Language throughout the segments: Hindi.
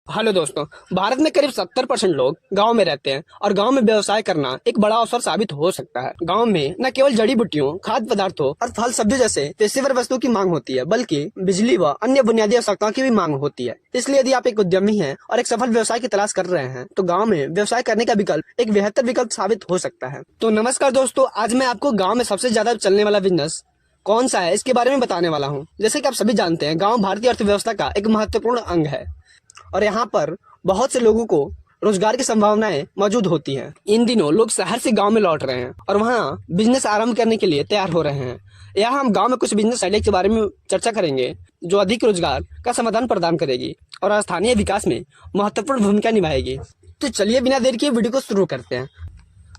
हेलो दोस्तों। भारत में करीब 70% लोग गांव में रहते हैं और गांव में व्यवसाय करना एक बड़ा अवसर साबित हो सकता है। गांव में न केवल जड़ी बूटियों, खाद्य पदार्थों और फल सब्जी जैसे पेशेवर वस्तुओं की मांग होती है, बल्कि बिजली व अन्य बुनियादी आवश्यकताओं की भी मांग होती है। इसलिए यदि आप एक उद्यमी हैं और एक सफल व्यवसाय की तलाश कर रहे हैं, तो गाँव में व्यवसाय करने का विकल्प एक बेहतर विकल्प साबित हो सकता है। तो नमस्कार दोस्तों, आज मैं आपको गाँव में सबसे ज्यादा चलने वाला बिजनेस कौन सा है इसके बारे में बताने वाला हूँ। जैसे कि आप सभी जानते हैं, गाँव भारतीय अर्थव्यवस्था का एक महत्वपूर्ण अंग है और यहाँ पर बहुत से लोगों को रोजगार की संभावनाएं मौजूद होती हैं। इन दिनों लोग शहर से गांव में लौट रहे हैं और वहां बिजनेस आरंभ करने के लिए तैयार हो रहे हैं। यहाँ हम गांव में कुछ बिजनेस आइडिया के बारे में चर्चा करेंगे जो अधिक रोजगार का समाधान प्रदान करेगी और स्थानीय विकास में महत्वपूर्ण भूमिका निभाएगी। तो चलिए बिना देर किए वीडियो को शुरू करते हैं।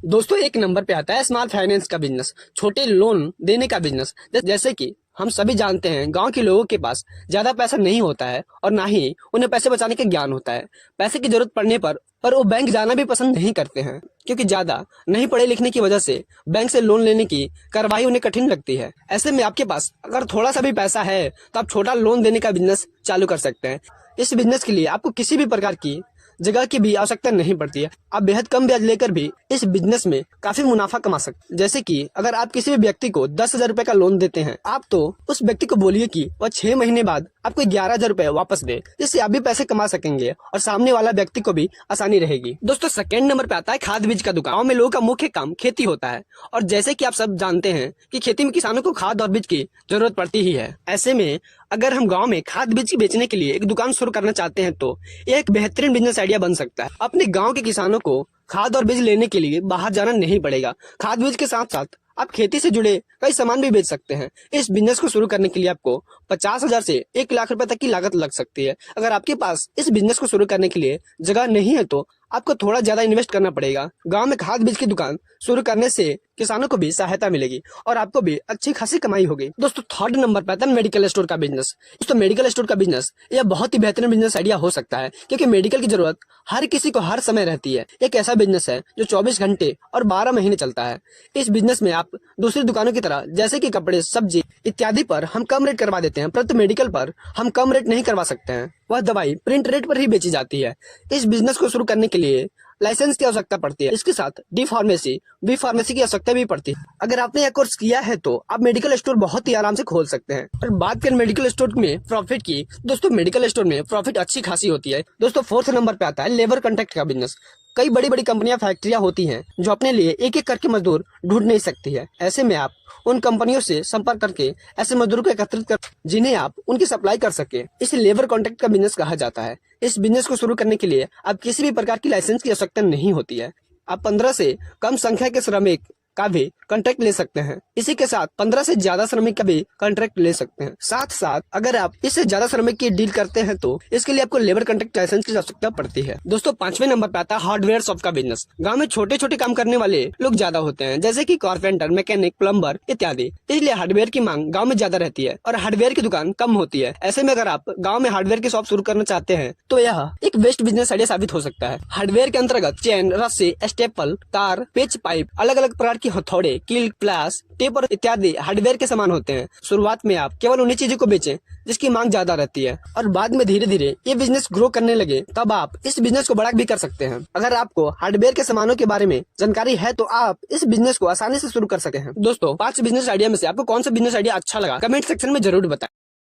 दोस्तों, एक नंबर पे आता है स्मॉल फाइनेंस का बिजनेस, छोटे लोन देने का बिजनेस। जैसे कि हम सभी जानते हैं, गांव के लोगों के पास ज्यादा पैसा नहीं होता है और ना ही उन्हें पैसे बचाने का ज्ञान होता है। पैसे की जरूरत पड़ने पर वो बैंक जाना भी पसंद नहीं करते हैं, क्योंकि ज्यादा नहीं पढ़े लिखने की वजह से बैंक से लोन लेने की कार्यवाही उन्हें कठिन लगती है। ऐसे में आपके पास अगर थोड़ा सा भी पैसा है तो आप छोटा लोन देने का बिजनेस चालू कर सकते हैं। इस बिजनेस के लिए आपको किसी भी प्रकार की जगह की भी आवश्यकता नहीं पड़ती है। आप बेहद कम ब्याज लेकर भी इस बिजनेस में काफी मुनाफा कमा सकते हैं। जैसे कि अगर आप किसी भी व्यक्ति को 10,000 रुपए का लोन देते हैं, आप तो उस व्यक्ति को बोलिए कि वह 6 महीने बाद आपको 11,000 रुपए वापस दे, जिससे आप भी पैसे कमा सकेंगे और सामने वाला व्यक्ति को भी आसानी रहेगी। दोस्तों, सेकंड नंबर पे आता है खाद बीज का दुकान। गाँव में लोगों का मुख्य काम खेती होता है और जैसे कि आप सब जानते हैं कि खेती में किसानों को खाद और बीज की जरूरत पड़ती ही है। ऐसे में अगर हम गाँव में खाद बीज बेचने के लिए एक दुकान शुरू करना चाहते हैं तो यह एक बेहतरीन बिजनेस आइडिया बन सकता है। अपने गांव के किसानों को खाद और बीज लेने के लिए बाहर जाना नहीं पड़ेगा। खाद बीज के साथ साथ आप खेती से जुड़े कई सामान भी बेच सकते हैं। इस बिजनेस को शुरू करने के लिए आपको 50,000 से 1,00,000 रुपए तक की लागत लग सकती है। अगर आपके पास इस बिजनेस को शुरू करने के लिए जगह नहीं है तो आपको थोड़ा ज्यादा इन्वेस्ट करना पड़ेगा। गांव में खाद बीज की दुकान शुरू करने से किसानों को भी सहायता मिलेगी और आपको भी अच्छी खासी कमाई होगी। दोस्तों, थर्ड नंबर पर आता है मेडिकल स्टोर का बिजनेस। तो मेडिकल स्टोर का बिजनेस यह बहुत ही बेहतरीन बिजनेस आइडिया हो सकता है, क्योंकि मेडिकल की जरूरत हर किसी को हर समय रहती है। एक ऐसा बिजनेस है जो 24 घंटे और 12 महीने चलता है। इस बिजनेस में आप दूसरी दुकानों की तरह जैसे कि कपड़े, सब्जी इत्यादि पर हम कम रेट करवा देते हैं, परंतु मेडिकल पर हम कम रेट नहीं करवा सकते हैं। वह दवाई प्रिंट रेट पर ही बेची जाती है। इस बिजनेस को शुरू करने के लिए लाइसेंस की आवश्यकता पड़ती है। इसके साथ डी फार्मेसी, बी फार्मेसी की आवश्यकता भी पड़ती है। अगर आपने यह कोर्स किया है तो आप मेडिकल स्टोर बहुत ही आराम से खोल सकते हैं। और बात करें मेडिकल स्टोर में प्रॉफिट की, दोस्तों मेडिकल स्टोर में प्रॉफिट अच्छी खासी होती है। दोस्तों, फोर्थ नंबर पे आता है लेबर कॉन्ट्रैक्ट का बिजनेस। कई बड़ी बड़ी कंपनियां, फैक्ट्रियां होती हैं जो अपने लिए एक एक करके मजदूर ढूंढ नहीं सकती है। ऐसे में आप उन कंपनियों से संपर्क करके ऐसे मजदूरों को एकत्रित कर जिन्हें आप उनकी सप्लाई कर सके, इसे लेबर कॉन्ट्रैक्ट का बिजनेस कहा जाता है। इस बिजनेस को शुरू करने के लिए आप किसी भी प्रकार की लाइसेंस की आवश्यकता नहीं होती है। आप 15 से कम संख्या के श्रमिक का भी कॉन्ट्रैक्ट ले सकते हैं। इसी के साथ 15 से ज्यादा श्रमिक का भी कॉन्ट्रैक्ट ले सकते हैं। साथ साथ अगर आप इससे ज्यादा श्रमिक की डील करते हैं तो इसके लिए आपको लेबर कॉन्ट्रैक्ट लाइसेंस की आवश्यकता पड़ती है। दोस्तों, 5वें नंबर पे आता है हार्डवेयर शॉप का बिजनेस। गांव में छोटे छोटे काम करने वाले लोग ज्यादा होते हैं, जैसे कि कारपेंटर, मैकेनिक, प्लम्बर इत्यादि। इसलिए हार्डवेयर की मांग गाँव में ज्यादा रहती है और हार्डवेयर की दुकान कम होती है। ऐसे में अगर आप गाँव में हार्डवेयर की शॉप शुरू करना चाहते हैं तो यह एक बेस्ट बिजनेस आइडिया साबित हो सकता है। हार्डवेयर के अंतर्गत चेन, रस्सी, स्टेपल, तार, पेच, पाइप, अलग अलग प्रकार की हथौड़े, कील, प्लास, टेप और इत्यादि हार्डवेयर के सामान होते हैं। शुरुआत में आप केवल उन्हीं चीजों को बेचें जिसकी मांग ज्यादा रहती है और बाद में धीरे धीरे ये बिजनेस ग्रो करने लगे, तब आप इस बिजनेस को बड़ा भी कर सकते हैं। अगर आपको हार्डवेयर के सामानों के बारे में जानकारी है तो आप इस बिजनेस को आसानी से शुरू कर सके हैं। दोस्तों, 5 बिजनेस आइडिया में से आपको कौन सा बिजनेस आइडिया अच्छा लगा, कमेंट सेक्शन में जरूर बताएं।